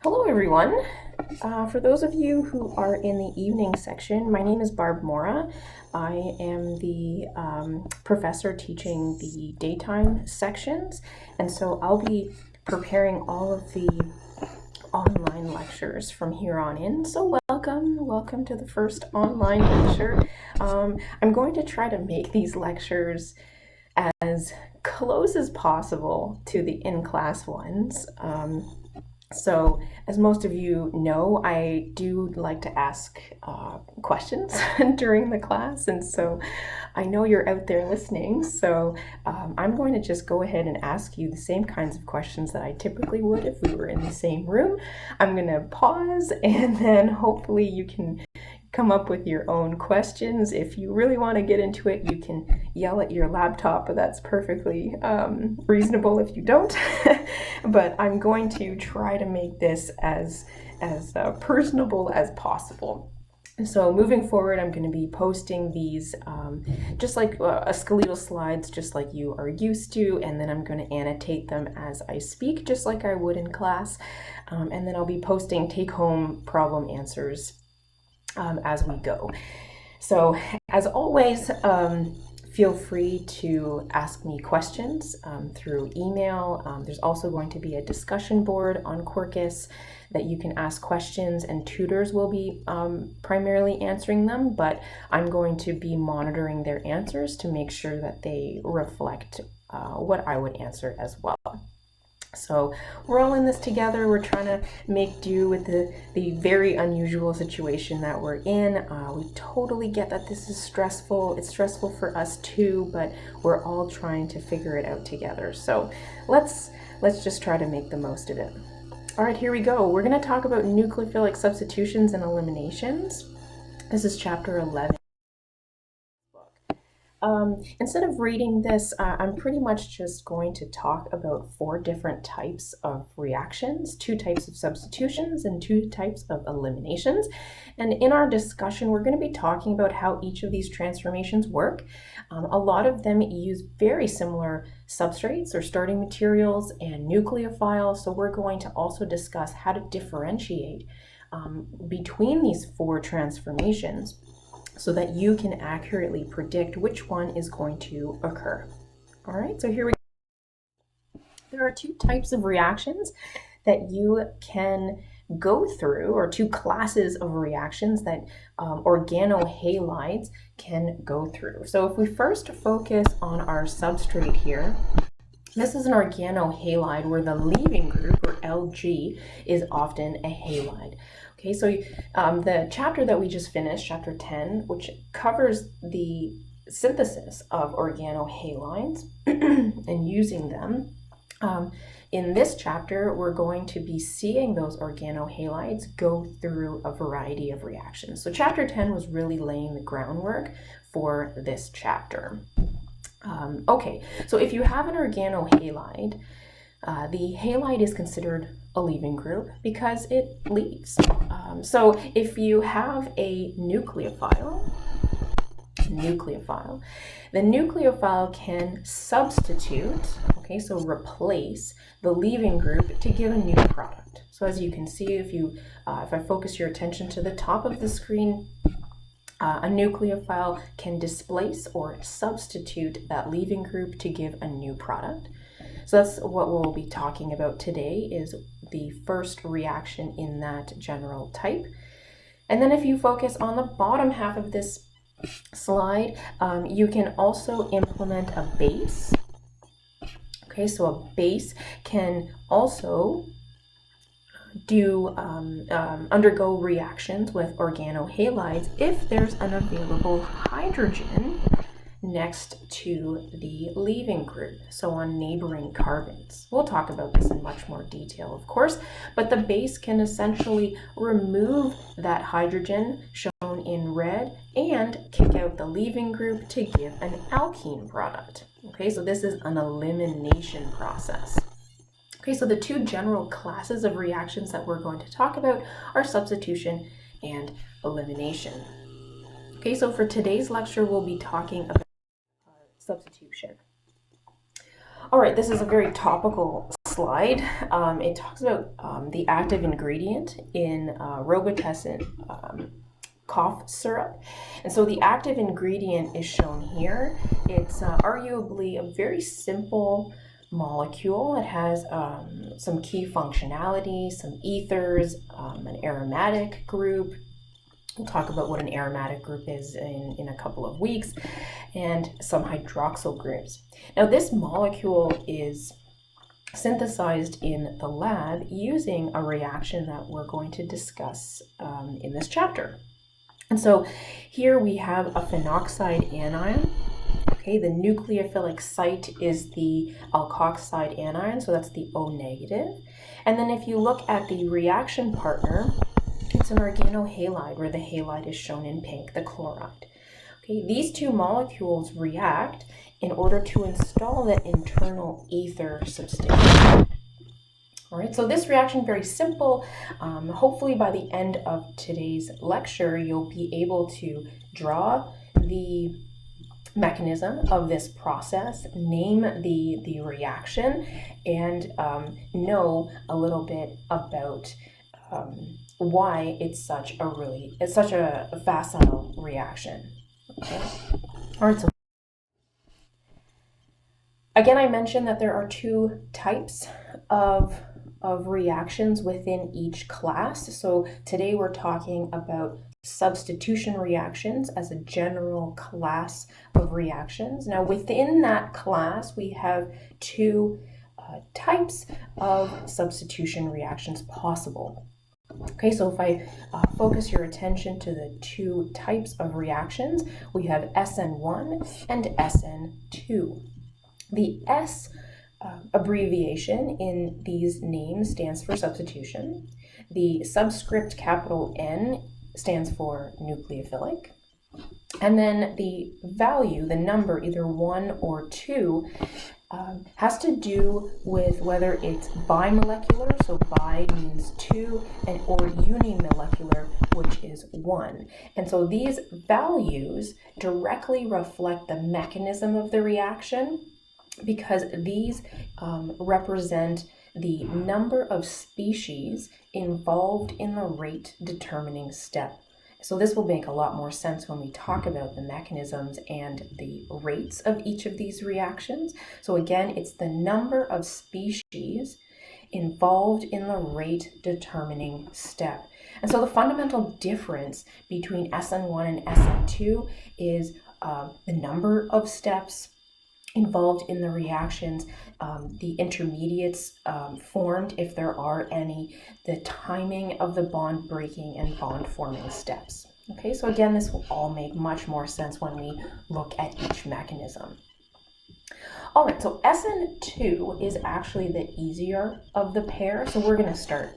Hello everyone. For those of you who are in the evening section, my name is Barb Mora. I am the professor teaching the daytime sections, and so I'll be preparing all of the online lectures from here on in. So welcome to the first online lecture. I'm going to try to make these lectures as close as possible to the in-class ones. So, as most of you know, I do like to ask questions during the class, and so I know you're out there listening, so I'm going to just go ahead and ask you the same kinds of questions that I typically would if we were in the same room. I'm going to pause, and then hopefully you can come up with your own questions. If you really want to get into it, you can yell at your laptop, but that's perfectly reasonable if you don't. But I'm going to try to make this as personable as possible. So moving forward, I'm going to be posting these just like skeletal slides, just like you are used to, and then I'm going to annotate them as I speak, just like I would in class. And then I'll be posting take-home problem answers as we go. So as always, feel free to ask me questions through email. There's also going to be a discussion board on Quarkus that you can ask questions, and tutors will be primarily answering them, but I'm going to be monitoring their answers to make sure that they reflect what I would answer as well. So we're all in this together. We're trying to make do with the very unusual situation that we're in. We totally get that this is stressful. It's stressful for us too, but we're all trying to figure it out together. So let's just try to make the most of it. All right, here we go. We're going to talk about nucleophilic substitutions and eliminations. This is chapter 11. Instead of reading this, I'm pretty much just going to talk about 4 different types of reactions, 2 types of substitutions, and 2 types of eliminations. And in our discussion, we're going to be talking about how each of these transformations work. A lot of them use very similar substrates or starting materials and nucleophiles, so we're going to also discuss how to differentiate between these 4 transformations, so that you can accurately predict which one is going to occur. All right, so here we go. There are 2 types of reactions that you can go through, or 2 classes of reactions that organohalides can go through. So if we first focus on our substrate here, this is an organohalide where the leaving group, or LG, is often a halide. Okay, so the chapter that we just finished, chapter 10, which covers the synthesis of organohalides and using them, in this chapter, we're going to be seeing those organohalides go through a variety of reactions. So chapter 10 was really laying the groundwork for this chapter. Okay, so if you have an organohalide, the halide is considered a leaving group because it leaves. So if you have a nucleophile, the nucleophile can substitute, okay, so replace the leaving group to give a new product. So as you can see, if I focus your attention to the top of the screen, a nucleophile can displace or substitute that leaving group to give a new product. So that's what we'll be talking about today, is the first reaction in that general type. And then if you focus on the bottom half of this slide, you can also implement a base. Okay, so a base can also undergo reactions with organohalides if there's an available hydrogen next to the leaving group, so on neighboring carbons. We'll talk about this in much more detail, of course, but the base can essentially remove that hydrogen shown in red and kick out the leaving group to give an alkene product. Okay, so this is an elimination process. Okay, so the 2 general classes of reactions that we're going to talk about are substitution and elimination. Okay, so for today's lecture, we'll be talking about substitution. All right, this is a very topical slide, it talks about the active ingredient in Robitussin cough syrup. And so the active ingredient is shown here. It's arguably a very simple molecule. It has some key functionality, some ethers, an aromatic group. We'll talk about what an aromatic group is in a couple of weeks, and some hydroxyl groups. Now this molecule is synthesized in the lab using a reaction that we're going to discuss in this chapter. And so here we have a phenoxide anion. Okay, the nucleophilic site is the alkoxide anion, so that's the O negative. And then if you look at the reaction partner, it's an organohalide, where the halide is shown in pink, the chloride. Okay, these two molecules react in order to install that internal ether substitution. All right, so this reaction, very simple. Hopefully by the end of today's lecture, you'll be able to draw the mechanism of this process, name the reaction, and know a little bit about why it's such a facile reaction. Okay. All right, so again, I mentioned that there are two types of reactions within each class. So today we're talking about substitution reactions as a general class of reactions. Now within that class, we have two types of substitution reactions possible. Okay, so if I focus your attention to the two types of reactions, we have SN1 and SN2. The S abbreviation in these names stands for substitution. The subscript capital N stands for nucleophilic. And then the value, the number, either 1 or 2, has to do with whether it's bimolecular, so bi means 2, and or unimolecular, which is 1. And so these values directly reflect the mechanism of the reaction, because these represent the number of species involved in the rate determining step. So this will make a lot more sense when we talk about the mechanisms and the rates of each of these reactions. So again, it's the number of species involved in the rate determining step. And so the fundamental difference between SN1 and SN2 is the number of steps involved in the reactions, the intermediates formed, if there are any, the timing of the bond breaking and bond forming steps. Okay, so again, this will all make much more sense when we look at each mechanism. All right, so SN2 is actually the easier of the pair, so we're going to start.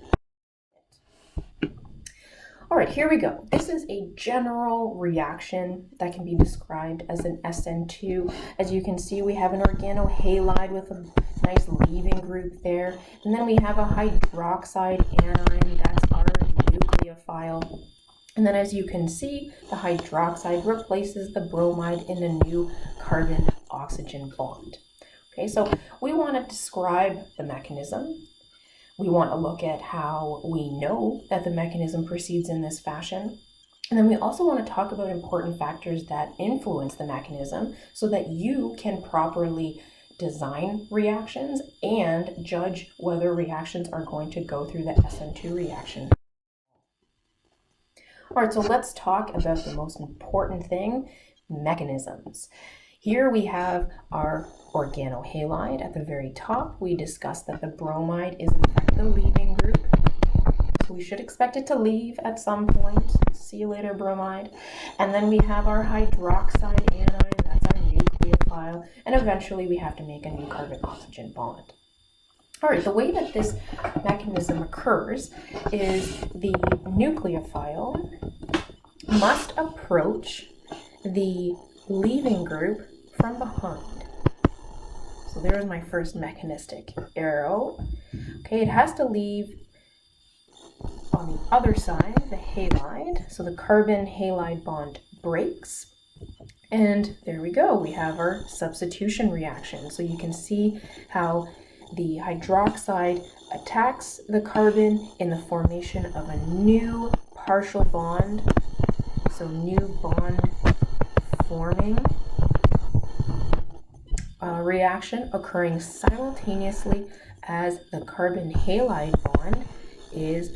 All right, here we go. This is a general reaction that can be described as an SN2. As you can see, we have an organohalide with a nice leaving group there. And then we have a hydroxide anion, that's our nucleophile. And then as you can see, the hydroxide replaces the bromide in a new carbon-oxygen bond. Okay, so we want to describe the mechanism. We want to look at how we know that the mechanism proceeds in this fashion. And then we also want to talk about important factors that influence the mechanism so that you can properly design reactions and judge whether reactions are going to go through the SN2 reaction. All right, so let's talk about the most important thing, mechanisms. Here we have our organohalide at the very top. We discussed that the bromide is in fact the leaving group. So we should expect it to leave at some point. See you later, bromide. And then we have our hydroxide anion, that's our nucleophile. And eventually we have to make a new carbon-oxygen bond. All right, the way that this mechanism occurs is the nucleophile must approach the leaving group from behind. So there's my first mechanistic arrow. Okay, it has to leave on the other side, the halide. So the carbon-halide bond breaks. And there we go, we have our substitution reaction. So you can see how the hydroxide attacks the carbon in the formation of a new partial bond, so new bond forming reaction occurring simultaneously as the carbon halide bond is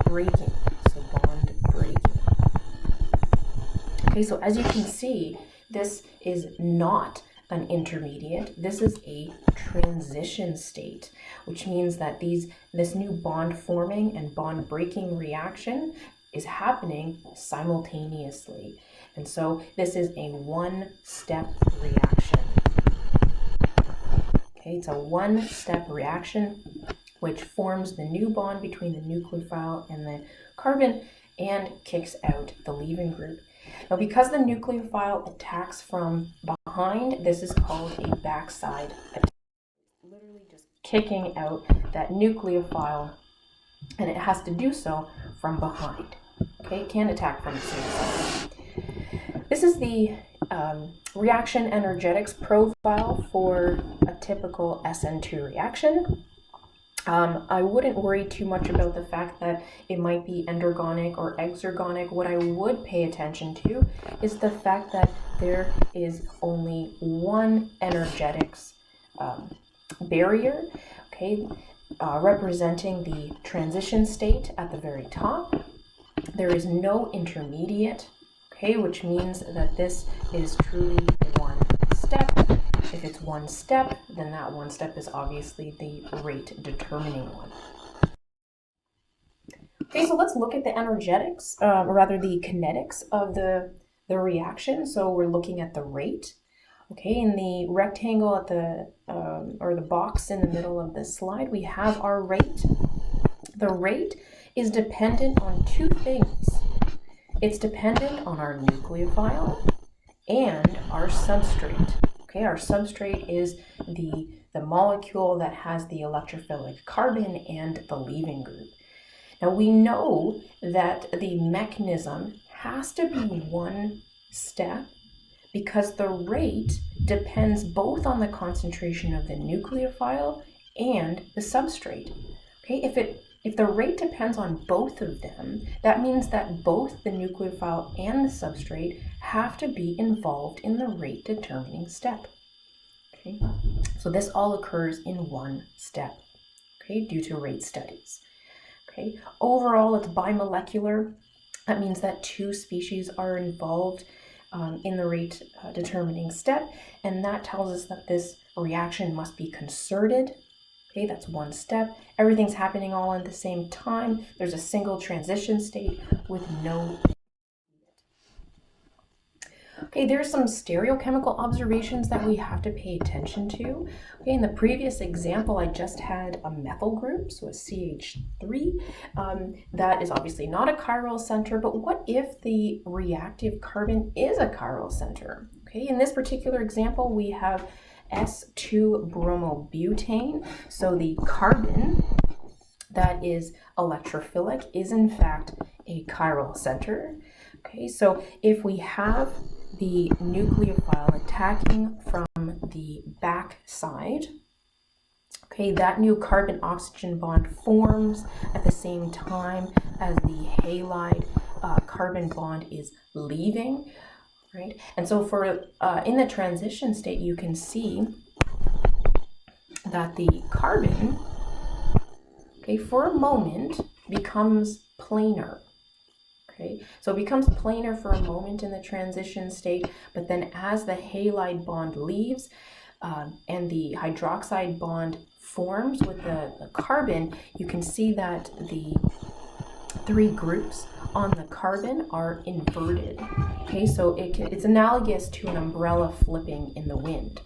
breaking, so bond breaking. Okay, so as you can see, this is not an intermediate. This is a transition state, which means that this new bond forming and bond breaking reaction is happening simultaneously. And so this is a one-step reaction. Okay, it's a one-step reaction which forms the new bond between the nucleophile and the carbon and kicks out the leaving group. Now, because the nucleophile attacks from behind, this is called a backside attack. Literally just kicking out that nucleophile, and it has to do so from behind. Okay, it can't attack from the same side. This is the reaction energetics profile for a typical SN2 reaction. I wouldn't worry too much about the fact that it might be endergonic or exergonic. What I would pay attention to is the fact that there is only one energetics barrier, okay, representing the transition state at the very top. There is no intermediate, okay, which means that this is truly one step. If it's one step, then that one step is obviously the rate determining one. Okay, so let's look at the energetics, or rather the kinetics of the reaction. So we're looking at the rate. Okay, in the rectangle at the, or the box in the middle of this slide, we have our rate. The rate is dependent on two things. It's dependent on our nucleophile and our substrate. Okay, our substrate is the molecule that has the electrophilic carbon and the leaving group. Now we know that the mechanism has to be one step because the rate depends both on the concentration of the nucleophile and the substrate. Okay, if the rate depends on both of them, that means that both the nucleophile and the substrate have to be involved in the rate determining step. Okay, so this all occurs in one step, okay, due to rate studies. Okay, overall it's bimolecular. That means that two species are involved in the rate determining step, and that tells us that this reaction must be concerted. Okay, that's one step. Everything's happening all at the same time. There's a single transition state with no. Okay, there's some stereochemical observations that we have to pay attention to. Okay, in the previous example, I just had a methyl group, so a CH3. That is obviously not a chiral center, but what if the reactive carbon is a chiral center? Okay, in this particular example, we have S2-bromobutane, so the carbon that is electrophilic is in fact a chiral center. Okay, so if we have the nucleophile attacking from the back side, okay, that new carbon-oxygen bond forms at the same time as the halide carbon bond is leaving, right? And so for in the transition state, you can see that the carbon, okay, for a moment becomes planar. Okay, so it becomes planar for a moment in the transition state, but then as the halide bond leaves and the hydroxide bond forms with the carbon, you can see that the three groups on the carbon are inverted. Okay, so it's analogous to an umbrella flipping in the wind.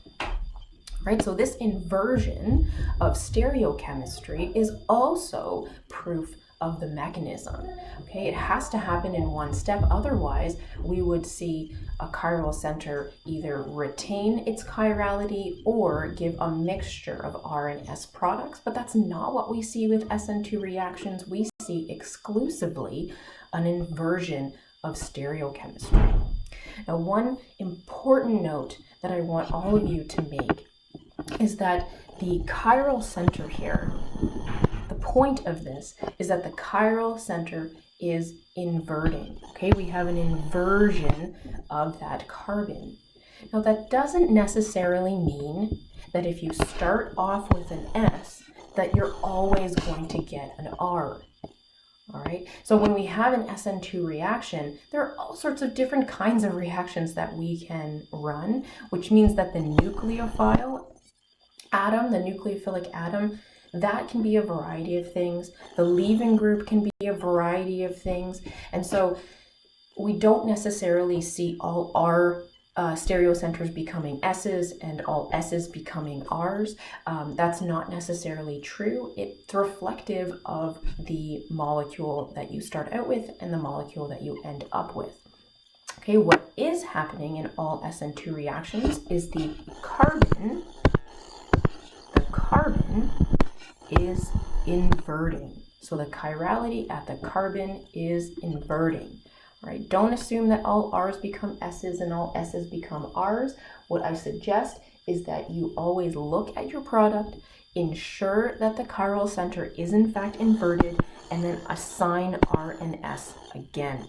Right, so this inversion of stereochemistry is also proof of the mechanism. Okay, it has to happen in one step, otherwise we would see a chiral center either retain its chirality or give a mixture of R and S products, but that's not what we see with SN2 reactions. We see exclusively an inversion of stereochemistry. Now, one important note that I want all of you to make is that the chiral center here, the point of this is that the chiral center is inverting. Okay, we have an inversion of that carbon. Now that doesn't necessarily mean that if you start off with an S, that you're always going to get an R. All right, so when we have an SN2 reaction, there are all sorts of different kinds of reactions that we can run, which means that the nucleophile atom, the nucleophilic atom, that can be a variety of things. The leaving group can be a variety of things. And so we don't necessarily see all R stereocenters becoming S's and all S's becoming R's. That's not necessarily true. It's reflective of the molecule that you start out with and the molecule that you end up with. Okay, what is happening in all SN2 reactions is the carbon is inverting. So the chirality at the carbon is inverting. All right, don't assume that all R's become S's and all S's become R's. What I suggest is that you always look at your product, ensure that the chiral center is in fact inverted, and then assign R and S again.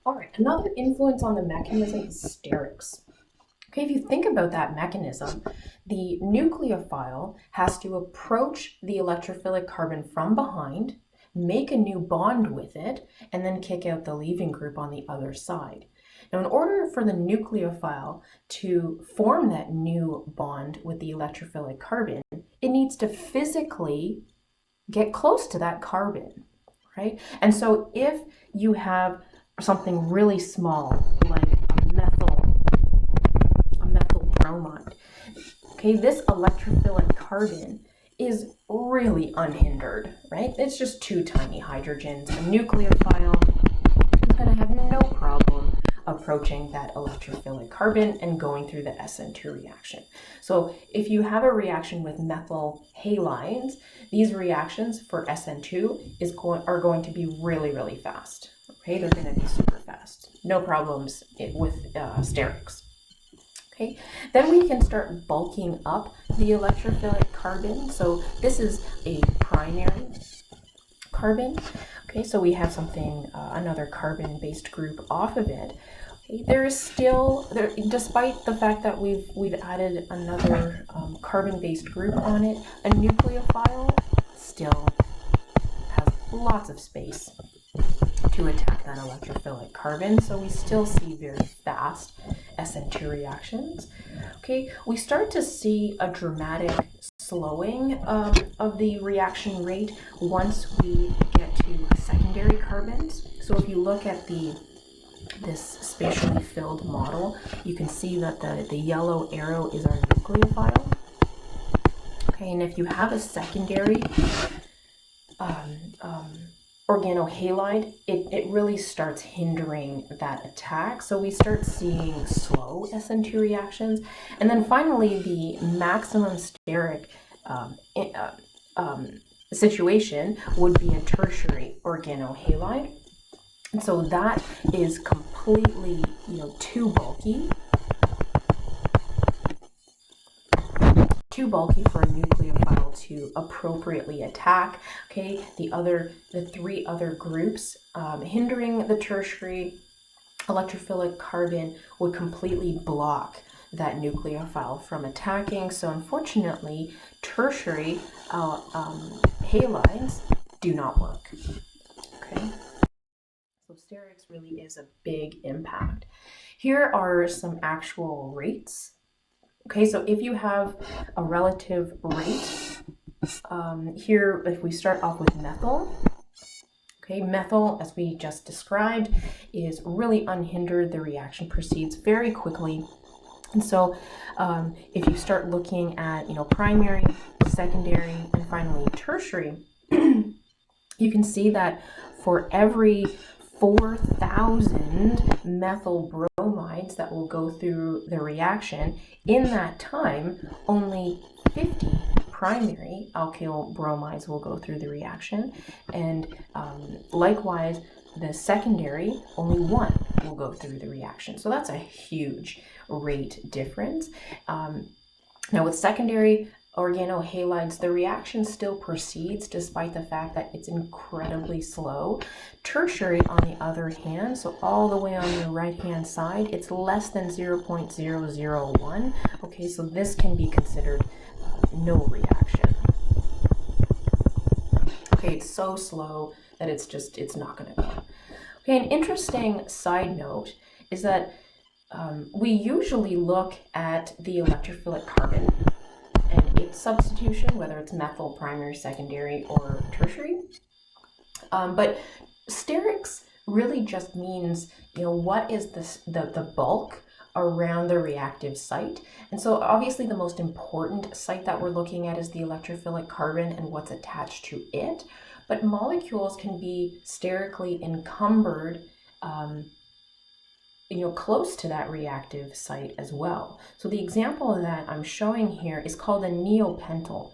All right, another influence on the mechanism is sterics. Okay, if you think about that mechanism, the nucleophile has to approach the electrophilic carbon from behind, make a new bond with it, and then kick out the leaving group on the other side. Now, in order for the nucleophile to form that new bond with the electrophilic carbon, it needs to physically get close to that carbon, right? And so if you have something really small, like a methyl bromide, okay, this electrophilic carbon is really unhindered, right? It's just two tiny hydrogens. A nucleophile is going to have no problem approaching that electrophilic carbon and going through the SN2 reaction. So if you have a reaction with methyl halides, these reactions for SN2 are going to be really, really fast. Okay, they're going to be super fast. No problems with sterics. Okay, then we can start bulking up the electrophilic carbon. So this is a primary carbon. Okay, so we have something, another carbon-based group off of it. Okay, there is still, despite the fact that we've added another carbon-based group on it, a nucleophile still has lots of space to attack that electrophilic carbon, so we still see very fast SN2 reactions. Okay, we start to see a dramatic slowing of the reaction rate once we get to secondary carbons. So if you look at this spatially filled model, you can see that the yellow arrow is our nucleophile. Okay, and if you have a secondary organohalide, it really starts hindering that attack. So we start seeing slow SN2 reactions. And then finally, the maximum steric situation would be a tertiary organohalide. And so that is completely, too bulky for a nucleophile to appropriately attack. Okay, the three other groups hindering the tertiary electrophilic carbon would completely block that nucleophile from attacking. So unfortunately, tertiary halides do not work. Okay, so sterics really is a big impact. Here are some actual rates. Okay, so if you have a relative rate, here, if we start off with methyl, okay, methyl, as we just described, is really unhindered. The reaction proceeds very quickly. And so if you start looking at, primary, secondary, and finally tertiary, you can see that for every 4,000 methyl bromides that will go through the reaction, in that time, only 50 primary alkyl bromides will go through the reaction, and likewise, the secondary, only one will go through the reaction. So that's a huge rate difference. Now with secondary organohalides, the reaction still proceeds despite the fact that it's incredibly slow. Tertiary, on the other hand, so all the way on the right-hand side, it's less than 0.001. Okay, so this can be considered no reaction. Okay, it's so slow that it's not going to go. Okay, an interesting side note is that we usually look at the electrophilic carbon and its substitution, whether it's methyl, primary, secondary, or tertiary. But sterics really just means, what is the bulk around the reactive site. And so obviously the most important site that we're looking at is the electrophilic carbon and what's attached to it. But molecules can be sterically encumbered close to that reactive site as well. So the example that I'm showing here is called a neopentyl.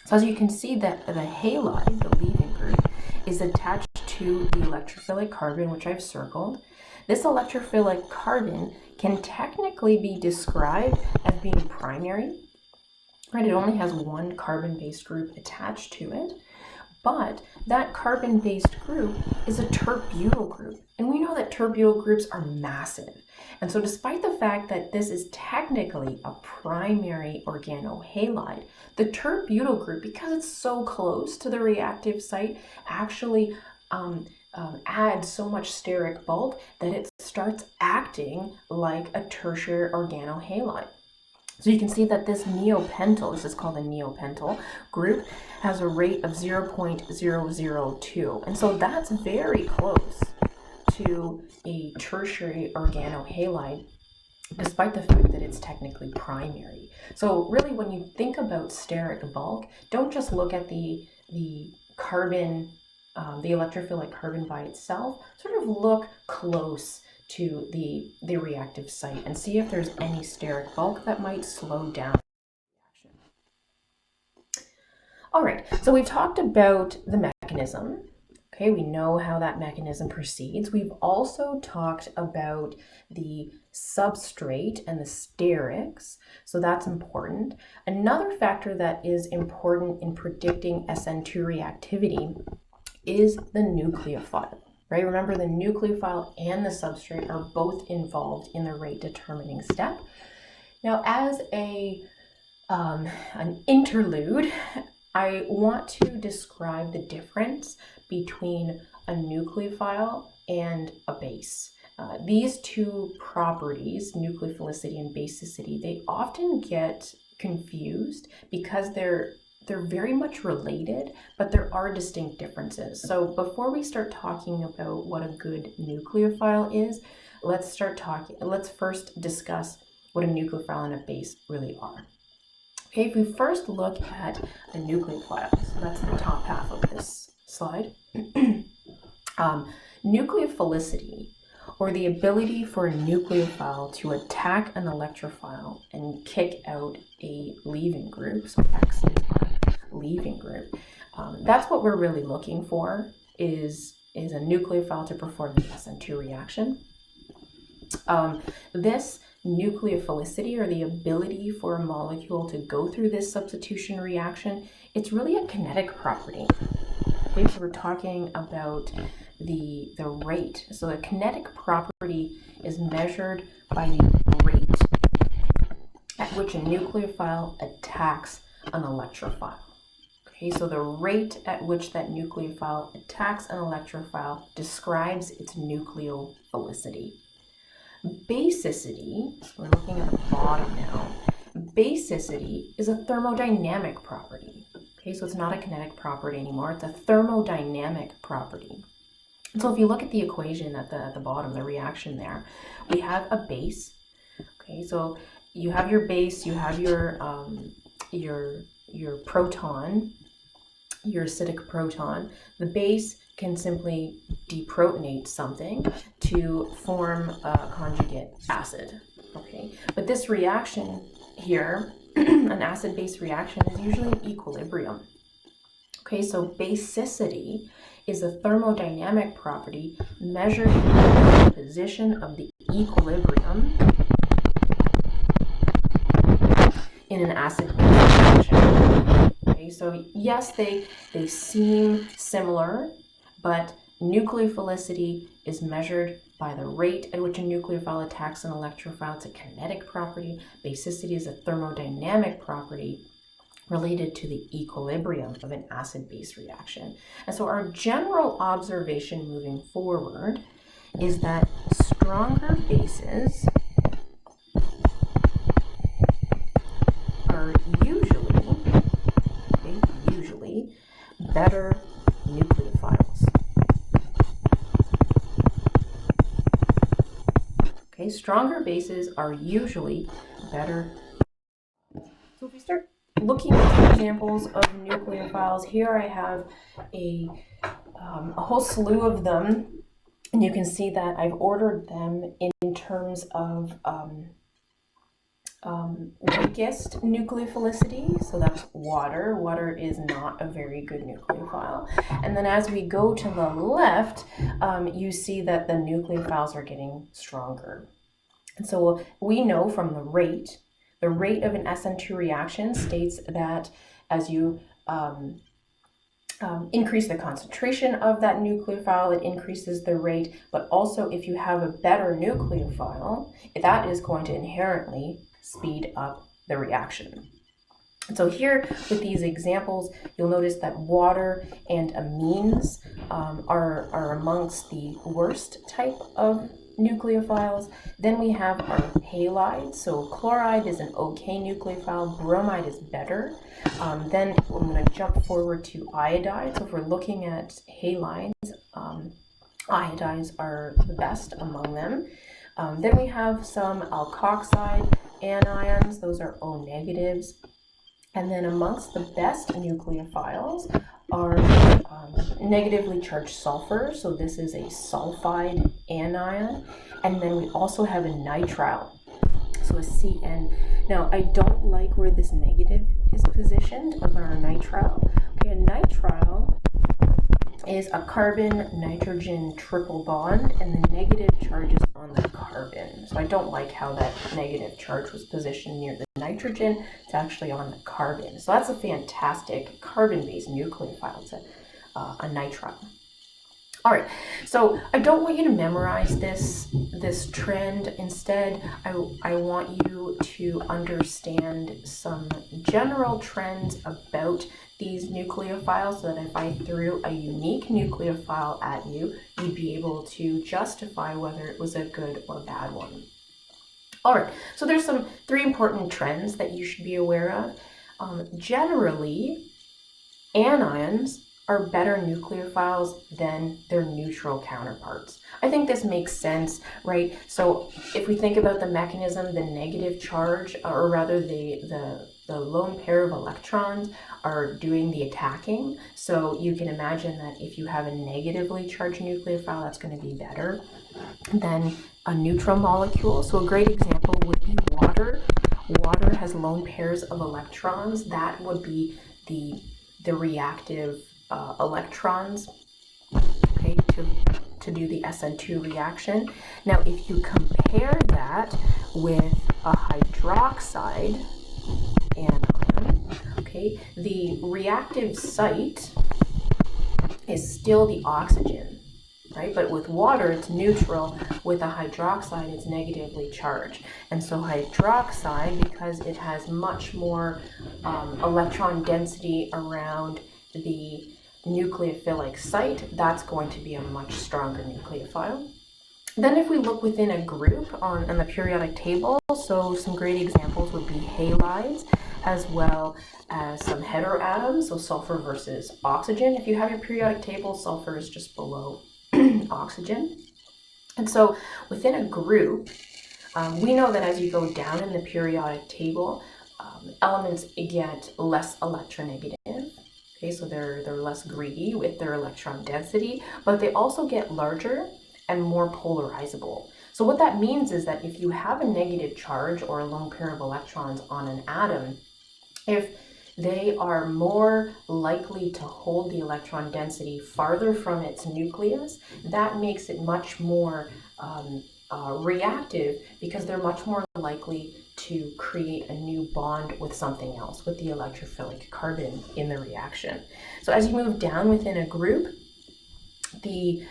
So as you can see, that the halide, the leaving group, is attached to the electrophilic carbon, which I've circled. This electrophilic carbon can technically be described as being primary, right? It only has one carbon-based group attached to it. But that carbon-based group is a terp-butyl group. And we know that terp-butyl groups are massive. And so despite the fact that this is technically a primary organohalide, the terp-butyl group, because it's so close to the reactive site, actually adds so much steric bulk that it starts acting like a tertiary organohalide. So you can see that this neopentyl, this is called a neopentyl group, has a rate of 0.002. And so that's very close to a tertiary organohalide, despite the fact that it's technically primary. So really, when you think about steric bulk, don't just look at the carbon, the electrophilic carbon by itself. Sort of look close to the reactive site and see if there's any steric bulk that might slow down the reaction. All right, so we've talked about the mechanism. Okay, we know how that mechanism proceeds. We've also talked about the substrate and the sterics, so that's important. Another factor that is important in predicting SN2 reactivity is the nucleophile. Right? Remember, the nucleophile and the substrate are both involved in the rate determining step. Now, as an interlude, I want to describe the difference between a nucleophile and a base. These two properties, nucleophilicity and basicity, they often get confused because they're very much related, but there are distinct differences. So before we start talking about what a good nucleophile is, let's first discuss what a nucleophile and a base really are. Okay, if we first look at a nucleophile, so that's the top half of this slide. Nucleophilicity, or the ability for a nucleophile to attack an electrophile and kick out a leaving group, so X is our leaving group. That's what we're really looking for, is a nucleophile to perform the SN2 reaction. This nucleophilicity, or the ability for a molecule to go through this substitution reaction, it's really a kinetic property. Okay, so we're talking about the rate. So the kinetic property is measured by the rate at which a nucleophile attacks an electrophile. Okay, so the rate at which that nucleophile attacks an electrophile describes its nucleophilicity. Basicity, so we're looking at the bottom now, basicity is a thermodynamic property. Okay, so it's not a kinetic property anymore, it's a thermodynamic property. And so if you look at the equation at the bottom, the reaction there, we have a base. Okay, so you have your base, you have your proton, your acidic proton. The base can simply deprotonate something to form a conjugate acid. Okay, but this reaction here, an acid-base reaction, is usually in equilibrium. Okay, so basicity is a thermodynamic property measured by the position of the equilibrium in an acid-base reaction. Okay, so yes, they seem similar, but nucleophilicity is measured by the rate at which a nucleophile attacks an electrophile. It's a kinetic property. Basicity is a thermodynamic property related to the equilibrium of an acid-base reaction. And so our general observation moving forward is that stronger bases are usually better nucleophiles. Okay, stronger bases are usually better. So if we start looking at examples of nucleophiles, here I have a whole slew of them, and you can see that I've ordered them in terms of weakest nucleophilicity, so that's water. Water is not a very good nucleophile. And then as we go to the left, you see that the nucleophiles are getting stronger. And so we know from the rate of an SN2 reaction states that as you increase the concentration of that nucleophile, it increases the rate, but also if you have a better nucleophile, that is going to inherently speed up the reaction. And so here with these examples, you'll notice that water and amines are amongst the worst type of nucleophiles. Then we have our halides. So chloride is an okay nucleophile, bromide is better. Then I'm going to jump forward to iodide. So if we're looking at halides, iodides are the best among them. Then we have some alkoxide anions, those are O negatives. And then amongst the best nucleophiles are negatively charged sulfur, so this is a sulfide anion. And then we also have a nitrile, so a CN. Now I don't like where this negative is positioned of our nitrile. Okay, a nitrile is a carbon-nitrogen triple bond, and the negative charge is on the carbon. So I don't like how that negative charge was positioned near the nitrogen. It's actually on the carbon. So that's a fantastic carbon-based nucleophile. It's a nitrile. All right, so I don't want you to memorize this trend. Instead, I want you to understand some general trends about these nucleophiles, so that if I threw a unique nucleophile at you, you'd be able to justify whether it was a good or bad one. All right, so there's some 3 important trends that you should be aware of. Generally, anions are better nucleophiles than their neutral counterparts. I think this makes sense, right? So if we think about the mechanism, the negative charge, or rather the lone pair of electrons are doing the attacking. So you can imagine that if you have a negatively charged nucleophile, that's going to be better than a neutral molecule. So a great example would be water. Water has lone pairs of electrons. That would be the reactive electrons, okay, to do the SN2 reaction. Now, if you compare that with a hydroxide anion, okay, the reactive site is still the oxygen, right? But with water, it's neutral. With a hydroxide, it's negatively charged. And so hydroxide, because it has much more electron density around the nucleophilic site, that's going to be a much stronger nucleophile. Then if we look within a group on the periodic table, so some great examples would be halides, as well as some heteroatoms, so sulfur versus oxygen. If you have your periodic table, sulfur is just below oxygen. And so within a group, we know that as you go down in the periodic table, elements get less electronegative. Okay, so they're less greedy with their electron density, but they also get larger and more polarizable. So what that means is that if you have a negative charge or a lone pair of electrons on an atom, if they are more likely to hold the electron density farther from its nucleus, that makes it much more reactive because they're much more likely to create a new bond with something else, with the electrophilic carbon in the reaction. So as you move down within a group, the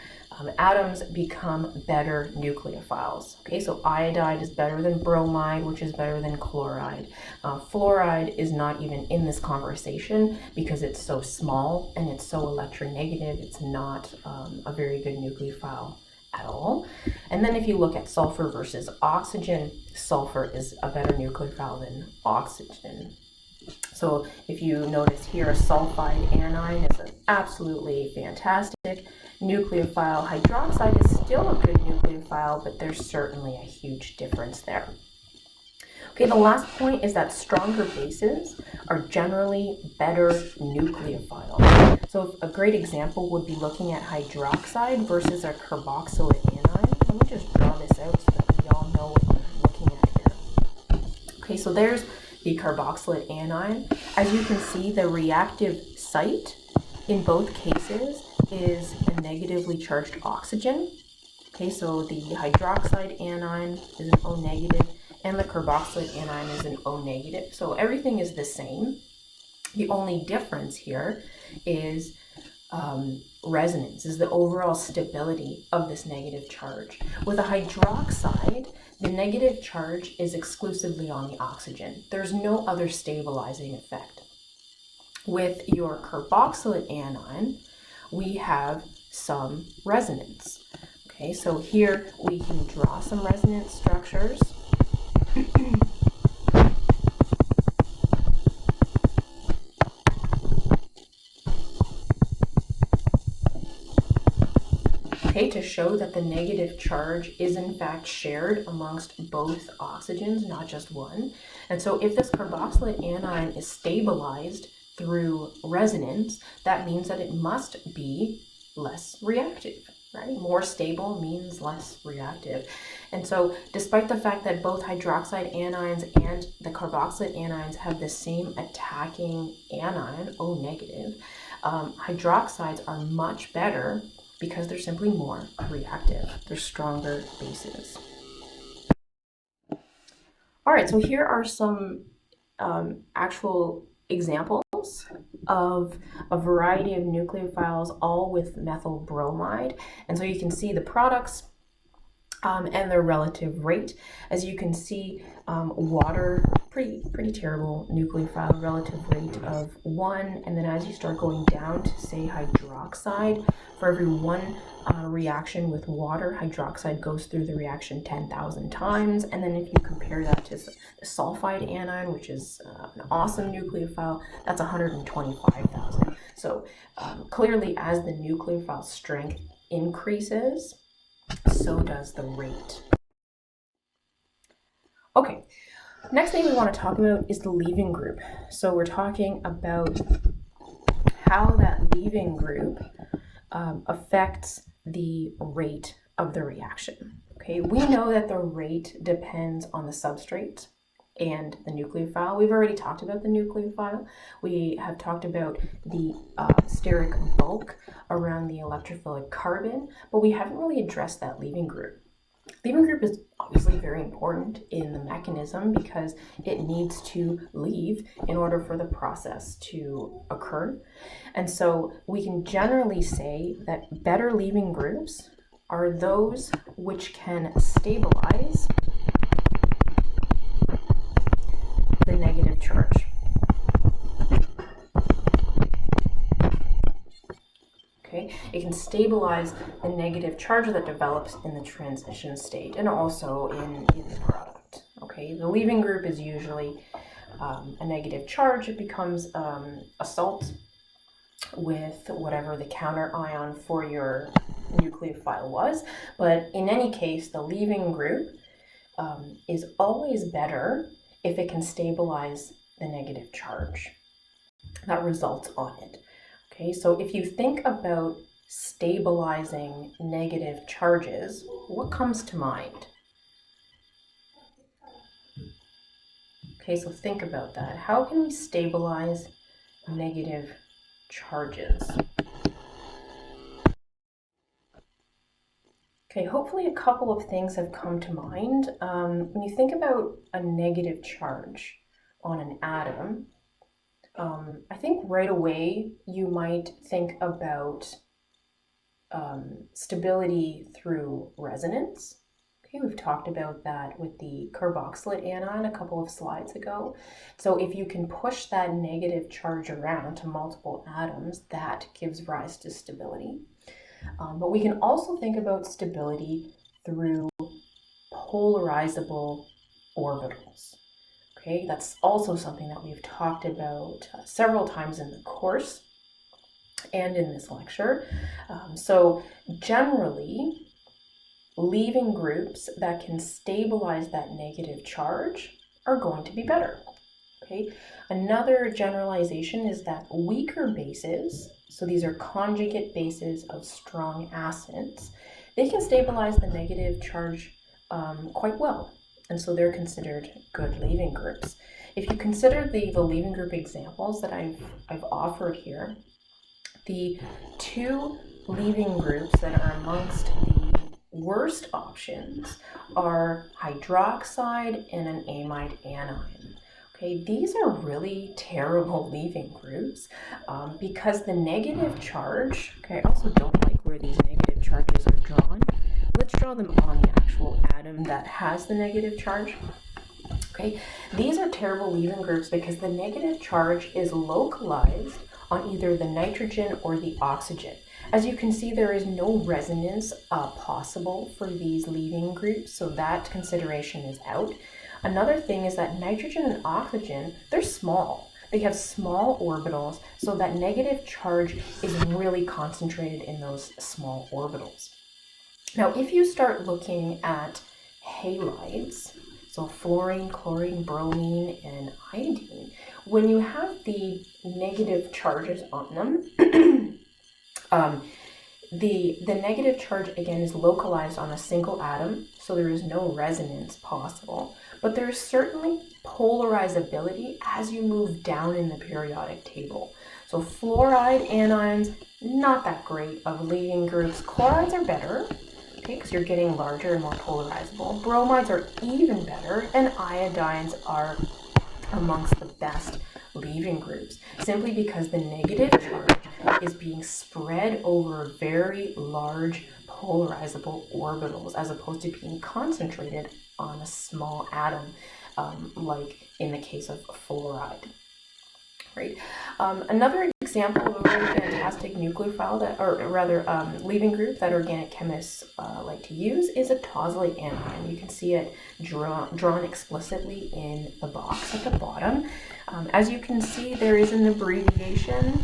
atoms become better nucleophiles. Okay, so iodide is better than bromide, which is better than chloride. Fluoride is not even in this conversation because it's so small and it's so electronegative. It's not a very good nucleophile at all. And then if you look at sulfur versus oxygen, sulfur is a better nucleophile than oxygen. So if you notice here, a sulfide anion is an absolutely fantastic nucleophile. Hydroxide is still a good nucleophile, but there's certainly a huge difference there. Okay, the last point is that stronger bases are generally better nucleophiles. So a great example would be looking at hydroxide versus a carboxylate anion. Let me just draw this out so that we all know what we're looking at here. Okay, so there's the carboxylate anion. As you can see, the reactive site in both cases is a negatively charged oxygen. Okay, so the hydroxide anion is an O negative and the carboxylate anion is an O negative. So everything is the same. The only difference here is resonance, is the overall stability of this negative charge. With a hydroxide, the negative charge is exclusively on the oxygen. There's no other stabilizing effect. With your carboxylate anion, we have some resonance. Okay, so here we can draw some resonance structures. Okay, to show that the negative charge is in fact shared amongst both oxygens, not just one. And so if this carboxylate anion is stabilized through resonance, that means that it must be less reactive, right? More stable means less reactive. And so despite the fact that both hydroxide anions and the carboxylate anions have the same attacking anion, O negative, hydroxides are much better because they're simply more reactive. They're stronger bases. All right, so here are some actual examples of a variety of nucleophiles, all with methyl bromide. And so you can see the products and their relative rate. As you can see, water, pretty terrible nucleophile, relative rate of 1. And then as you start going down to, say, hydroxide, for every one reaction with water, hydroxide goes through the reaction 10,000 times. And then if you compare that to the sulfide anion, which is an awesome nucleophile, that's 125,000. So clearly, as the nucleophile strength increases, so does the rate. Okay, next thing we want to talk about is the leaving group. So we're talking about how that leaving group affects the rate of the reaction. Okay, we know that the rate depends on the substrate and the nucleophile. We've already talked about the nucleophile. We have talked about the steric bulk around the electrophilic carbon, but we haven't really addressed that leaving group. Leaving group is obviously very important in the mechanism because it needs to leave in order for the process to occur. And so we can generally say that better leaving groups are those which can stabilize the negative charge. Okay, it can stabilize the negative charge that develops in the transition state and also in the product. Okay, the leaving group is usually a negative charge. It becomes a salt with whatever the counter ion for your nucleophile was. But in any case, the leaving group is always better if it can stabilize the negative charge that results on it. Okay, so if you think about stabilizing negative charges, what comes to mind? Okay, so think about that. How can we stabilize negative charges? Okay, hopefully a couple of things have come to mind. When you think about a negative charge on an atom, I think right away you might think about stability through resonance. Okay, we've talked about that with the carboxylate anion a couple of slides ago. So if you can push that negative charge around to multiple atoms, that gives rise to stability. But we can also think about stability through polarizable orbitals. Okay, that's also something that we've talked about several times in the course and in this lecture. So generally, leaving groups that can stabilize that negative charge are going to be better. Okay, another generalization is that weaker bases, so these are conjugate bases of strong acids, they can stabilize the negative charge quite well, and so they're considered good leaving groups. If you consider the leaving group examples that I've offered here, the two leaving groups that are amongst the worst options are hydroxide and an amide anion. Okay, these are really terrible leaving groups because the negative charge, okay, I also don't like where these negative charges are drawn. Let's draw them on the actual atom that has the negative charge. Okay, these are terrible leaving groups because the negative charge is localized on either the nitrogen or the oxygen. As you can see, there is no resonance possible for these leaving groups, so that consideration is out. Another thing is that nitrogen and oxygen, they're small. They have small orbitals, so that negative charge is really concentrated in those small orbitals. Now, if you start looking at halides, so fluorine, chlorine, bromine, and iodine, when you have the negative charges on them, the negative charge again is localized on a single atom, so there is no resonance possible, but there is certainly polarizability as you move down in the periodic table. So fluoride anions, not that great of leaving groups. Chlorides are better, okay, because you're getting larger and more polarizable. Bromides are even better, and iodines are amongst the best leaving groups, simply because the negative charge is being spread over very large polarizable orbitals as opposed to being concentrated on a small atom, like in the case of fluoride. Right. Another example of a really fantastic nucleophile that, or rather leaving group that organic chemists like to use is a tosylate anion. You can see it drawn explicitly in the box at the bottom. As you can see, there is an abbreviation.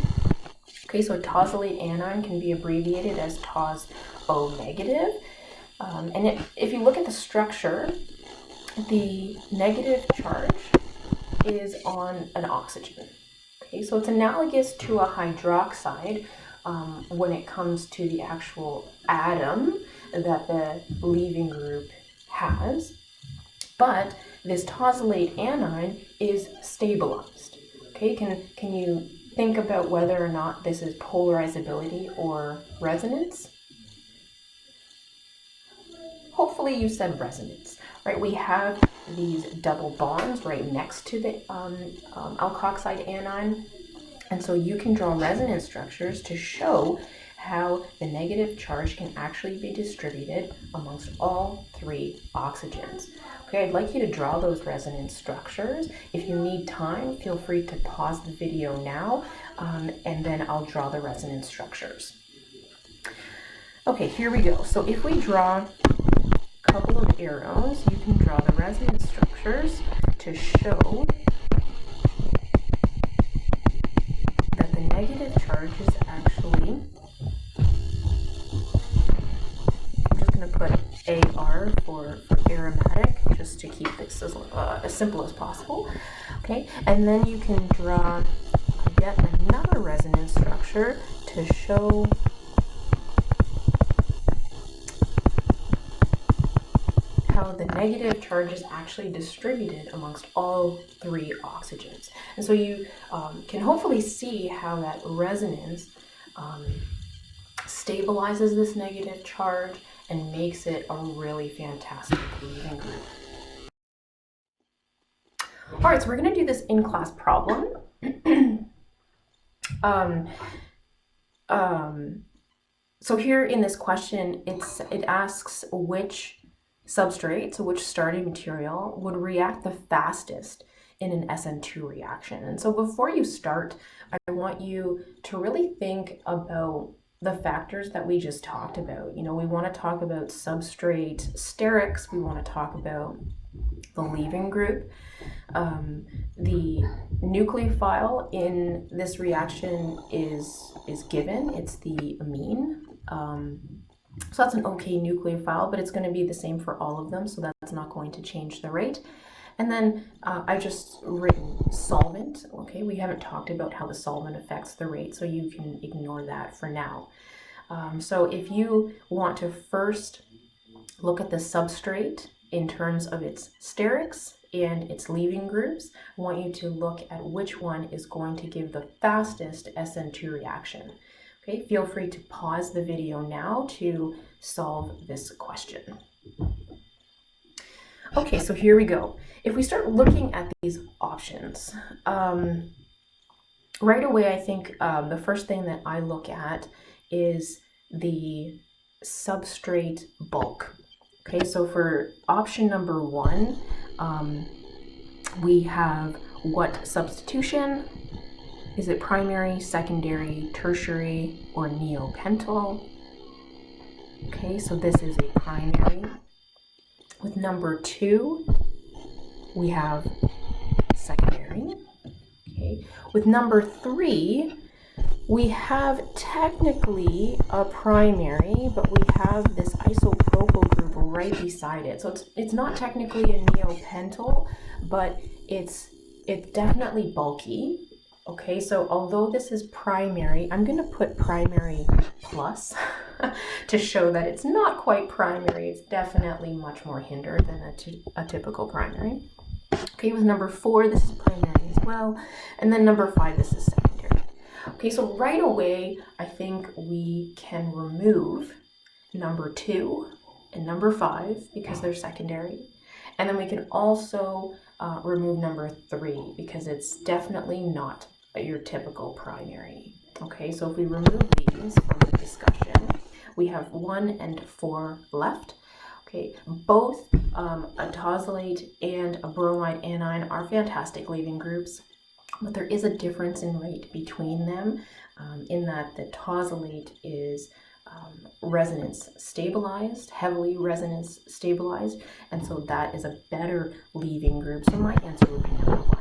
Okay, so tosylate anion can be abbreviated as TOS-O negative. And if you look at the structure, the negative charge is on an oxygen. Okay, so it's analogous to a hydroxide when it comes to the actual atom that the leaving group has, but this tosylate anion is stabilized. Okay, can you think about whether or not this is polarizability or resonance? Hopefully you said resonance, right? We have these double bonds right next to the alkoxide anion, and so you can draw resonance structures to show how the negative charge can actually be distributed amongst all three oxygens. Okay, I'd like you to draw those resonance structures. If you need time, feel free to pause the video now, and then I'll draw the resonance structures. Okay, here we go. So if we draw a couple of arrows, you can draw the resonance structures to show that the negative charge is actually, I'm just going to put AR for aromatic, just to keep this as simple as possible. Okay, and then you can draw yet another resonance structure to show how the negative charge is actually distributed amongst all three oxygens. And so you can hopefully see how that resonance stabilizes this negative charge and makes it a really fantastic leaving group. All right, so we're going to do this in-class problem. So here in this question, it asks which substrate, so which starting material, would react the fastest in an SN2 reaction. And so before you start, I want you to really think about the factors that we just talked about. You know, we want to talk about substrate sterics, we want to talk about the leaving group. The nucleophile in this reaction is given, it's the amine. So that's an okay nucleophile, but it's going to be the same for all of them, so that's not going to change the rate. And then I just written solvent. Okay, we haven't talked about how the solvent affects the rate, so you can ignore that for now. So if you want to first look at the substrate in terms of its sterics and its leaving groups, I want you to look at which one is going to give the fastest SN2 reaction. Okay, feel free to pause the video now to solve this question. Okay, so here we go. If we start looking at these options, right away I think the first thing that I look at is the substrate bulk. Okay, so for option number 1, we have what substitution. Is it primary, secondary, tertiary, or neopentyl? Okay, so this is a primary. With number 2, we have secondary. Okay, with number 3, we have technically a primary, but we have this isopropyl group right beside it. So it's not technically a neopentyl, but it's definitely bulky. Okay, so although this is primary, I'm going to put primary plus to show that it's not quite primary. It's definitely much more hindered than a typical primary. Okay, with number 4, this is primary as well. And then number 5, this is secondary. Okay, so right away, I think we can remove number 2 and number 5 because they're secondary. And then we can also remove number 3 because it's definitely not your typical primary. Okay, so if we remove these from the discussion, we have 1 and 4 left. Okay, both a tosylate and a bromide anion are fantastic leaving groups, but there is a difference in rate between them in that the tosylate is resonance stabilized, heavily resonance stabilized, and so that is a better leaving group. So my answer would be number 1.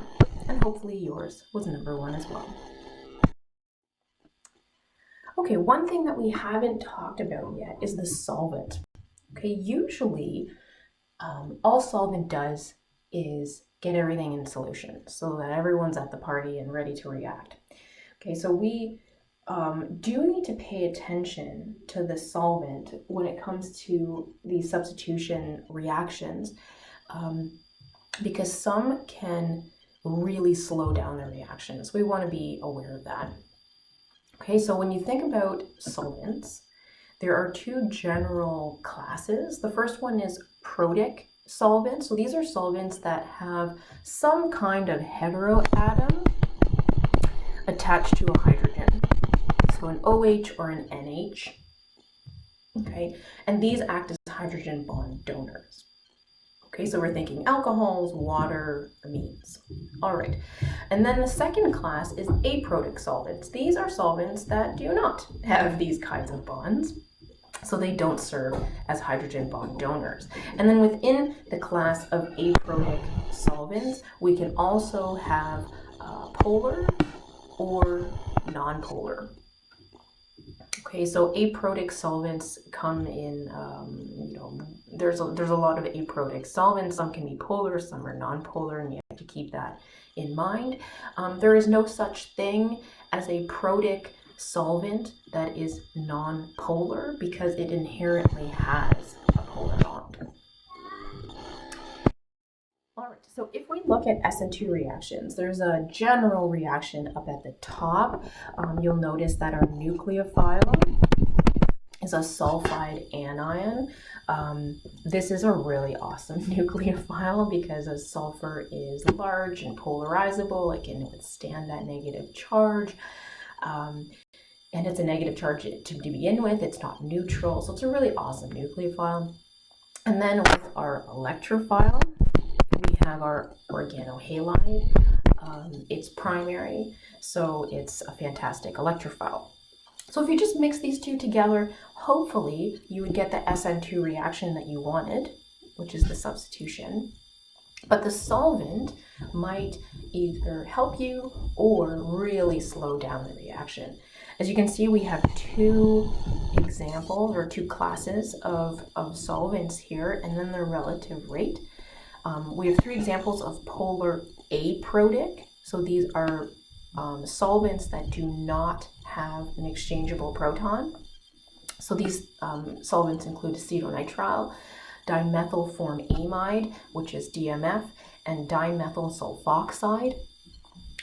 And hopefully yours was number 1 as well. Okay, one thing that we haven't talked about yet is the solvent. Okay, usually all solvent does is get everything in solution so that everyone's at the party and ready to react. Okay, so we do need to pay attention to the solvent when it comes to the substitution reactions because some can really slow down the reactions. We want to be aware of that. Okay, so when you think about solvents, there are 2 general classes. The first one is protic solvents. So these are solvents that have some kind of heteroatom attached to a hydrogen. So an OH or an NH. Okay, and these act as hydrogen bond donors. Okay, so we're thinking alcohols, water, amines. All right, and then the second class is aprotic solvents. These are solvents that do not have these kinds of bonds, so they don't serve as hydrogen bond donors. And then within the class of aprotic solvents, we can also have polar or nonpolar. Okay, so aprotic solvents come in, there's a lot of aprotic solvents. Some can be polar, some are nonpolar, and you have to keep that in mind. There is no such thing as a protic solvent that is nonpolar because it inherently has a polar bond. All right, so if we look at SN2 reactions, there's a general reaction up at the top. You'll notice that our nucleophile is a sulfide anion. This is a really awesome nucleophile because as sulfur is large and polarizable, it can withstand that negative charge. And it's a negative charge to begin with, it's not neutral, so it's a really awesome nucleophile. And then with our electrophile, we have our organohalide. It's primary, so it's a fantastic electrophile. So if you just mix these two together, hopefully you would get the SN2 reaction that you wanted, which is the substitution. But the solvent might either help you or really slow down the reaction. As you can see, we have two examples or two classes of solvents here, and then their relative rate. We have three examples of polar aprotic. So these are solvents that do not have an exchangeable proton. So these solvents include acetonitrile, dimethylformamide, which is DMF, and dimethyl sulfoxide,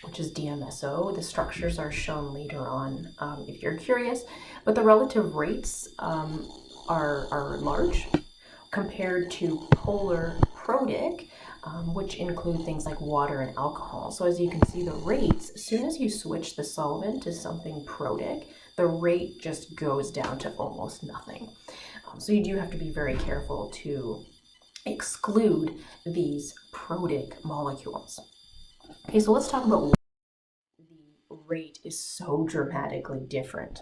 which is DMSO. The structures are shown later on if you're curious, but the relative rates are large compared to polar protic, which include things like water and alcohol. So as you can see, the rates, as soon as you switch the solvent to something protic, the rate just goes down to almost nothing. So you do have to be very careful to exclude these protic molecules. Okay, so let's talk about why the rate is so dramatically different.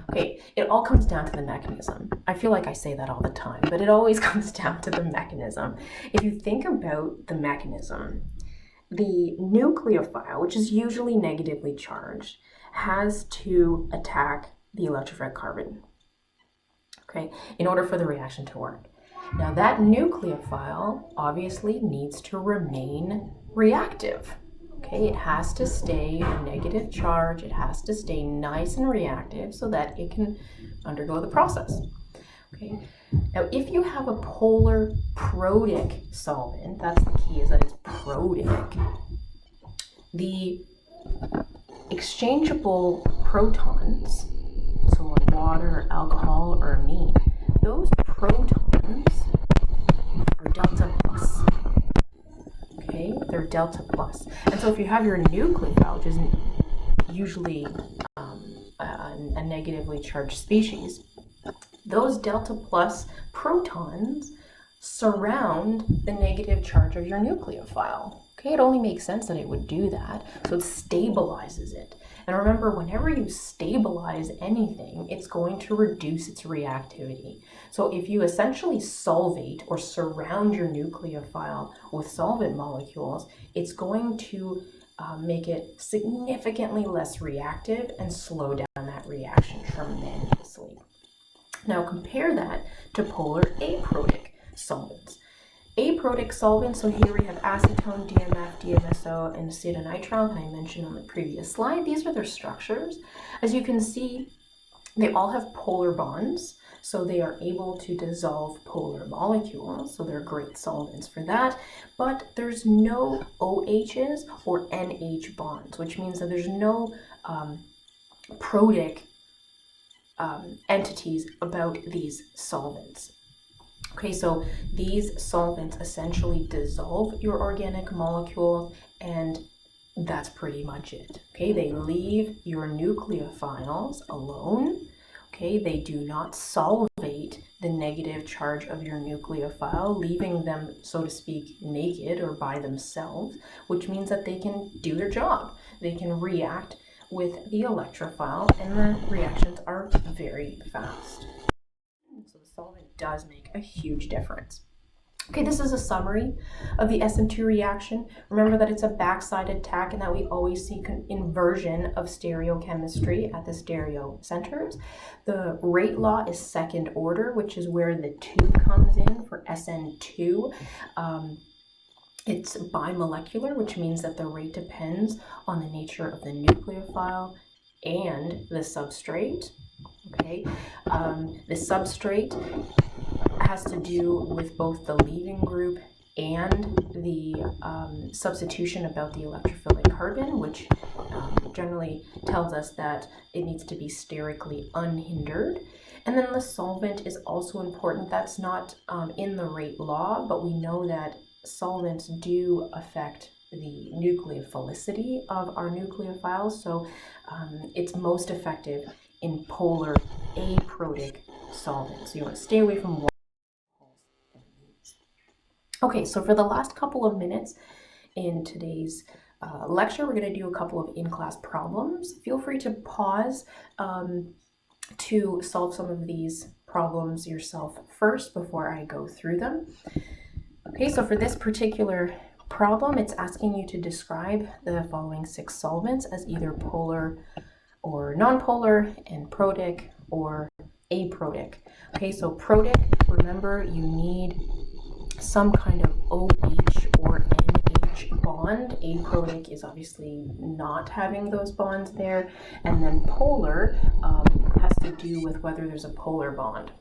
Okay, it all comes down to the mechanism. I feel like I say that all the time, but it always comes down to the mechanism. If you think about the mechanism, the nucleophile, which is usually negatively charged, has to attack the electrophilic carbon, okay, in order for the reaction to work. Now that nucleophile obviously needs to remain reactive. Okay, it has to stay a negative charge, it has to stay nice and reactive so that it can undergo the process. Okay, now if you have a polar protic solvent, that's the key, is that it's protic, the exchangeable protons, so like water, alcohol, or amine, those protons are delta plus. Okay, they're delta plus. And so if you have your nucleophile, which is usually a negatively charged species, those delta plus protons surround the negative charge of your nucleophile. Okay, it only makes sense that it would do that, so it stabilizes it. And remember, whenever you stabilize anything, it's going to reduce its reactivity. So if you essentially solvate or surround your nucleophile with solvent molecules, it's going to make it significantly less reactive and slow down that reaction tremendously. Now compare that to polar aprotic solvents. Aprotic solvents, so here we have acetone, DMF, DMSO, and acetonitrile that I mentioned on the previous slide. These are their structures. As you can see, they all have polar bonds, so they are able to dissolve polar molecules, so they're great solvents for that, but there's no OHs or NH bonds, which means that there's no protic entities about these solvents. Okay, so these solvents essentially dissolve your organic molecule, and that's pretty much it. Okay, they leave your nucleophiles alone. Okay, they do not solvate the negative charge of your nucleophile, leaving them, so to speak, naked or by themselves, which means that they can do their job. They can react with the electrophile, and the reactions are very fast. So the solvent does make a huge difference. Okay, this is a summary of the SN2 reaction. Remember that it's a backside attack and that we always see inversion of stereochemistry at the stereo centers. The rate law is second order, which is where the 2 comes in for SN2. It's bimolecular, which means that the rate depends on the nature of the nucleophile and the substrate. Okay, the substrate has to do with both the leaving group and the substitution about the electrophilic carbon, which generally tells us that it needs to be sterically unhindered. And then the solvent is also important. That's not in the rate law, but we know that solvents do affect the nucleophilicity of our nucleophiles, so it's most effective in polar aprotic solvents. So you want to stay away from water. Okay, so for the last couple of minutes in today's lecture, we're going to do a couple of in-class problems. Feel free to pause to solve some of these problems yourself first before I go through them. Okay, so for this particular problem, it's asking you to describe the following 6 solvents as either polar or nonpolar, and protic or aprotic. Okay, so protic, remember you need some kind of OH or NH bond. Aprotic is obviously not having those bonds there, and then polar has to do with whether there's a polar bond.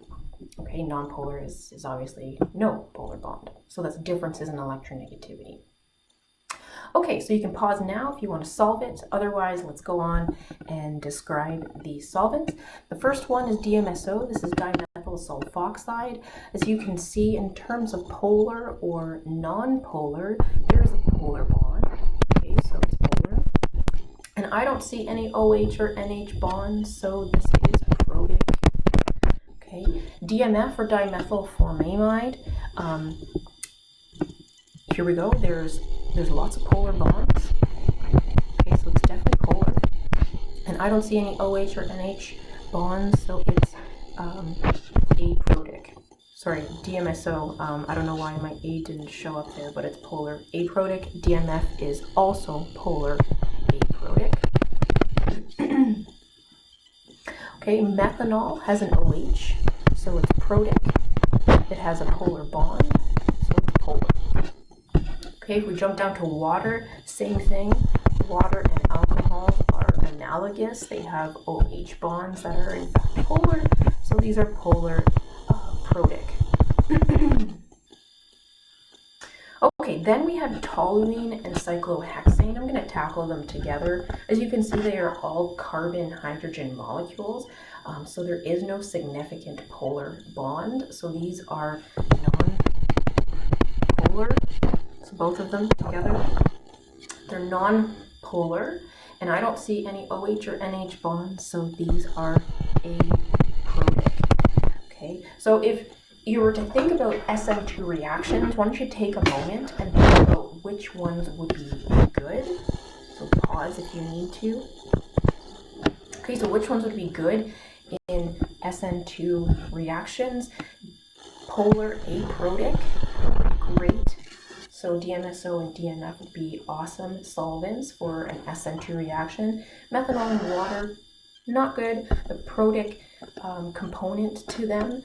Okay, nonpolar is obviously no polar bond. So that's differences in electronegativity. Okay, so you can pause now if you want to solve it. Otherwise, let's go on and describe the solvents. The first one is DMSO. This is dimethyl sulfoxide. As you can see, in terms of polar or non-polar, there's a polar bond. Okay, so it's polar. And I don't see any OH or NH bonds, so this is protic. Okay, DMF or dimethyl formamide. Here we go. There's lots of polar bonds. Okay, so it's definitely polar. And I don't see any OH or NH bonds, so it's aprotic. Sorry, DMSO. I don't know why my A didn't show up there, but it's polar aprotic. DMF is also polar aprotic. Okay, methanol has an OH, so it's protic. It has a polar bond, so it's polar. Okay, if we jump down to water, same thing. Water and alcohol are analogous. They have OH bonds that are in fact polar, so these are polar protic. Okay, then we have toluene and cyclohexane. I'm going to tackle them together. As you can see, they are all carbon-hydrogen molecules, so there is no significant polar bond. So these are non-polar. So both of them together, they're non-polar, and I don't see any OH or NH bonds, so these are aprotic. Okay, so if you were to think about SN2 reactions, why don't you take a moment and think about which ones would be good. So pause if you need to. Okay, so which ones would be good in SN2 reactions? Polar aprotic, great. So DMSO and DMF would be awesome solvents for an SN2 reaction. Methanol and water, not good. The protic component to them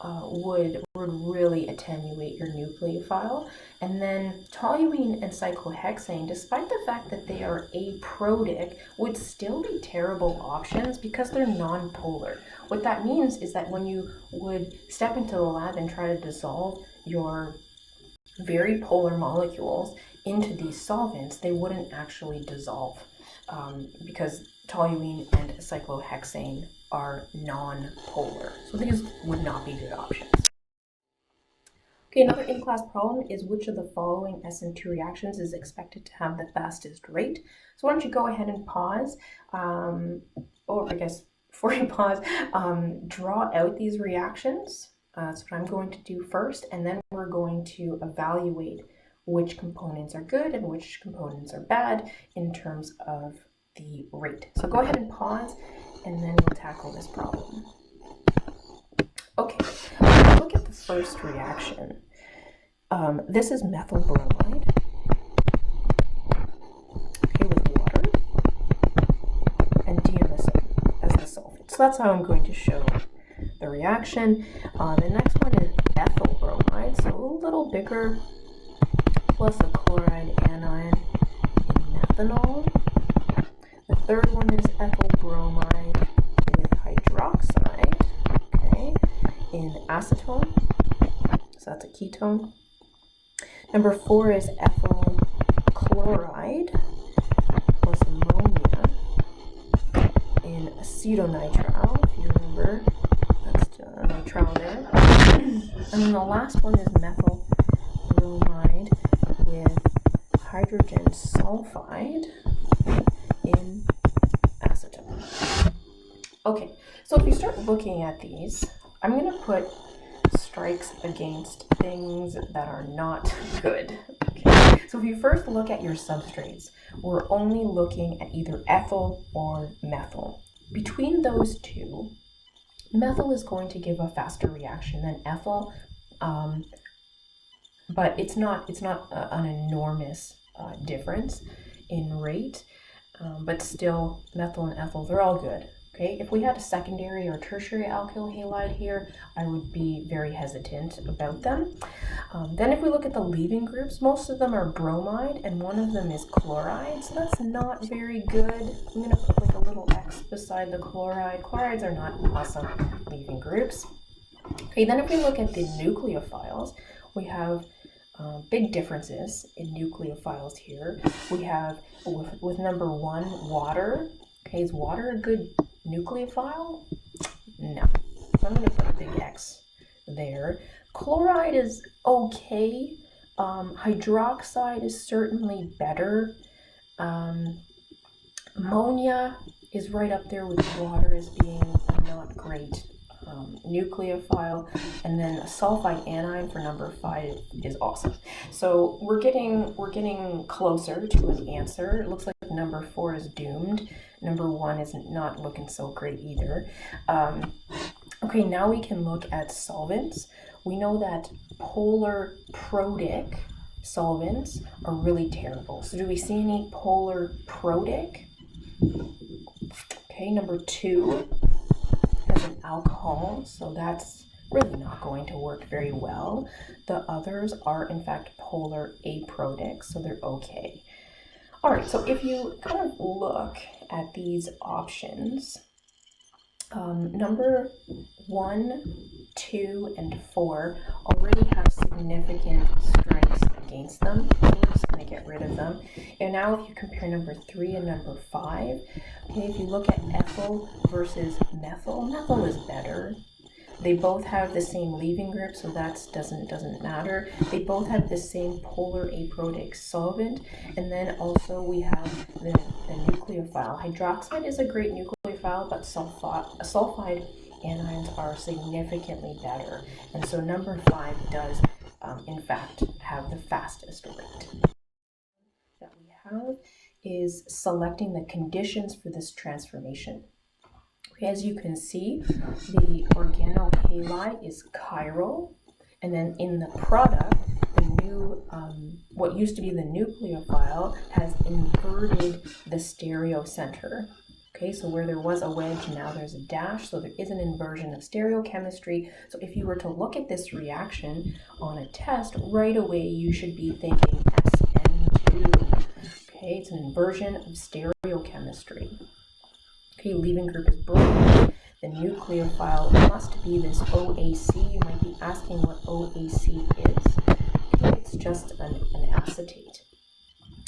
would really attenuate your nucleophile. And then toluene and cyclohexane, despite the fact that they are aprotic, would still be terrible options because they're non-polar. What that means is that when you would step into the lab and try to dissolve your very polar molecules into these solvents, they wouldn't actually dissolve because toluene and cyclohexane are non-polar. So these would not be good options. Okay, another in-class problem is which of the following SN2 reactions is expected to have the fastest rate. So why don't you go ahead and pause, or I guess before you pause, draw out these reactions. That's what I'm going to do first, and then we're going to evaluate which components are good and which components are bad in terms of the rate. So go ahead and pause, and then we'll tackle this problem. Okay, let's look at the first reaction. This is methyl bromide, okay, with water, and DMSO as the solvent. So that's how I'm going to show the reaction. The next one is ethyl bromide, so a little bigger, plus a chloride anion in methanol. The third one is ethyl bromide with hydroxide, okay, in acetone, so that's a ketone. Number 4 is ethyl chloride acetonitrile, if you remember. That's nitrile there. And then the last one is methyl bromide with hydrogen sulfide in acetone. Okay, so if you start looking at these, I'm going to put strikes against things that are not good. Okay, so if you first look at your substrates, we're only looking at either ethyl or methyl. Between those two, methyl is going to give a faster reaction than ethyl, but it's not an enormous difference in rate, but still methyl and ethyl, they're all good. Okay, if we had a secondary or tertiary alkyl halide here, I would be very hesitant about them. Then if we look at the leaving groups, most of them are bromide and one of them is chloride, so that's not very good. I'm going to put like a little X beside the chloride. Chlorides are not awesome leaving groups. Okay, then if we look at the nucleophiles, we have big differences in nucleophiles here. We have with number 1, water. Okay, is water a good nucleophile? No. So I'm going to put a big X there. Chloride is okay. Hydroxide is certainly better. Ammonia is right up there with water as being a not great nucleophile, and then a sulfide anion for number 5 is awesome. So we're getting closer to an answer. It looks like number 4 is doomed. Number 1 is not looking so great either. Okay, now we can look at solvents. We know that polar protic solvents are really terrible. So do we see any polar protic? Okay, number 2 has an alcohol, so that's really not going to work very well. The others are in fact polar aprotic, so they're okay. All right, so if you kind of look at these options, number 1, 2, and 4 already have significant strikes against them. I'm just going to get rid of them. And now if you compare number 3 and number 5, okay, if you look at ethyl versus methyl, methyl is better. They both have the same leaving group, so that doesn't matter. They both have the same polar aprotic solvent, and then also we have the nucleophile. Hydroxide is a great nucleophile, but sulfide anions are significantly better, and so number 5 does in fact have the fastest rate. That we have is selecting the conditions for this transformation. As you can see, the organohalide is chiral, and then in the product, the new, what used to be the nucleophile has inverted the stereocenter. Okay, so where there was a wedge, now there's a dash, so there is an inversion of stereochemistry. So if you were to look at this reaction on a test, right away you should be thinking SN2. Okay, it's an inversion of stereochemistry. Okay, leaving group is bromine. The nucleophile must be this OAC. You might be asking what OAC is. Okay, it's just an acetate.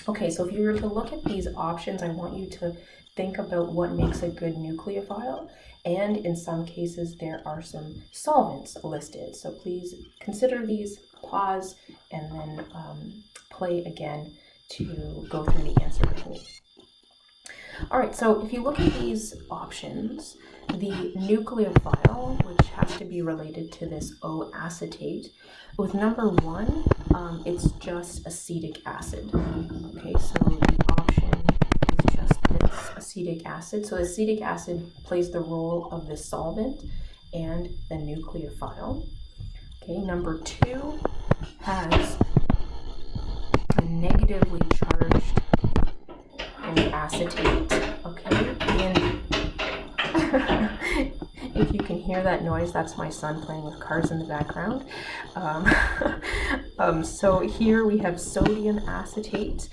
Okay, so if you were to look at these options, I want you to think about what makes a good nucleophile, and in some cases there are some solvents listed. So please consider these, pause, and then play again to go through the answer with me. All right, so if you look at these options, the nucleophile, which has to be related to this O-acetate, with number 1, it's just acetic acid. Okay, so the option is just this acetic acid. So acetic acid plays the role of the solvent and the nucleophile. Okay, number 2 has a negatively charged acetate, okay, and if you can hear that noise, that's my son playing with cars in the background. So here we have sodium acetate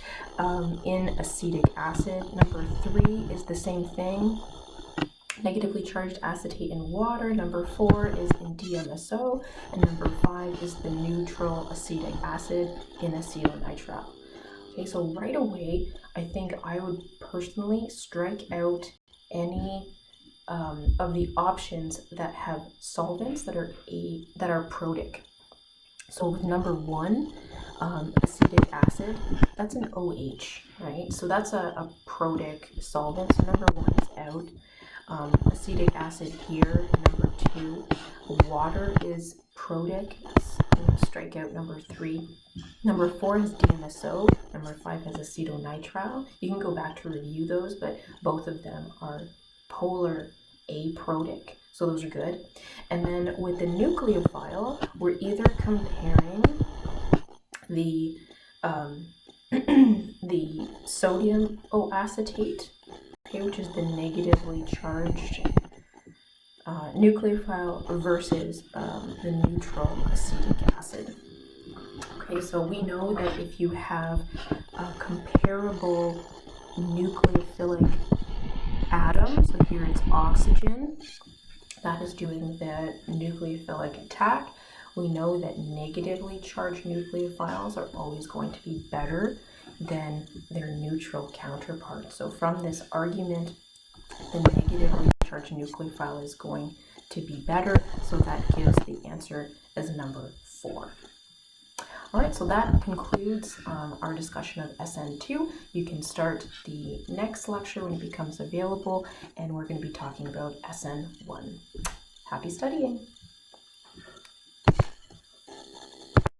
in acetic acid. Number 3 is the same thing, negatively charged acetate in water. Number 4 is in DMSO, and number 5 is the neutral acetic acid in acetonitrile. Okay, so right away, I think I would personally strike out any of the options that have solvents that are protic. So with number 1, acetic acid, that's an OH, right? So that's a protic solvent. So number 1 is out. Acetic acid here. Number 2, water is protic. I'm going to strike out number 3. Number 4 is DMSO. Number 5 has acetonitrile. You can go back to review those, but both of them are polar aprotic. So those are good. And then with the nucleophile, we're either comparing the the sodium O-acetate, okay, which is the negatively charged nucleophile, versus the neutral acetic acid. Okay, so we know that if you have a comparable nucleophilic atom, so here it's oxygen, that is doing the nucleophilic attack. We know that negatively charged nucleophiles are always going to be better than their neutral counterparts. So from this argument, the negatively charged nucleophile is going to be better, so that gives the answer as number 4. All right, so that concludes our discussion of SN2. You can start the next lecture when it becomes available, and we're going to be talking about SN1. Happy studying!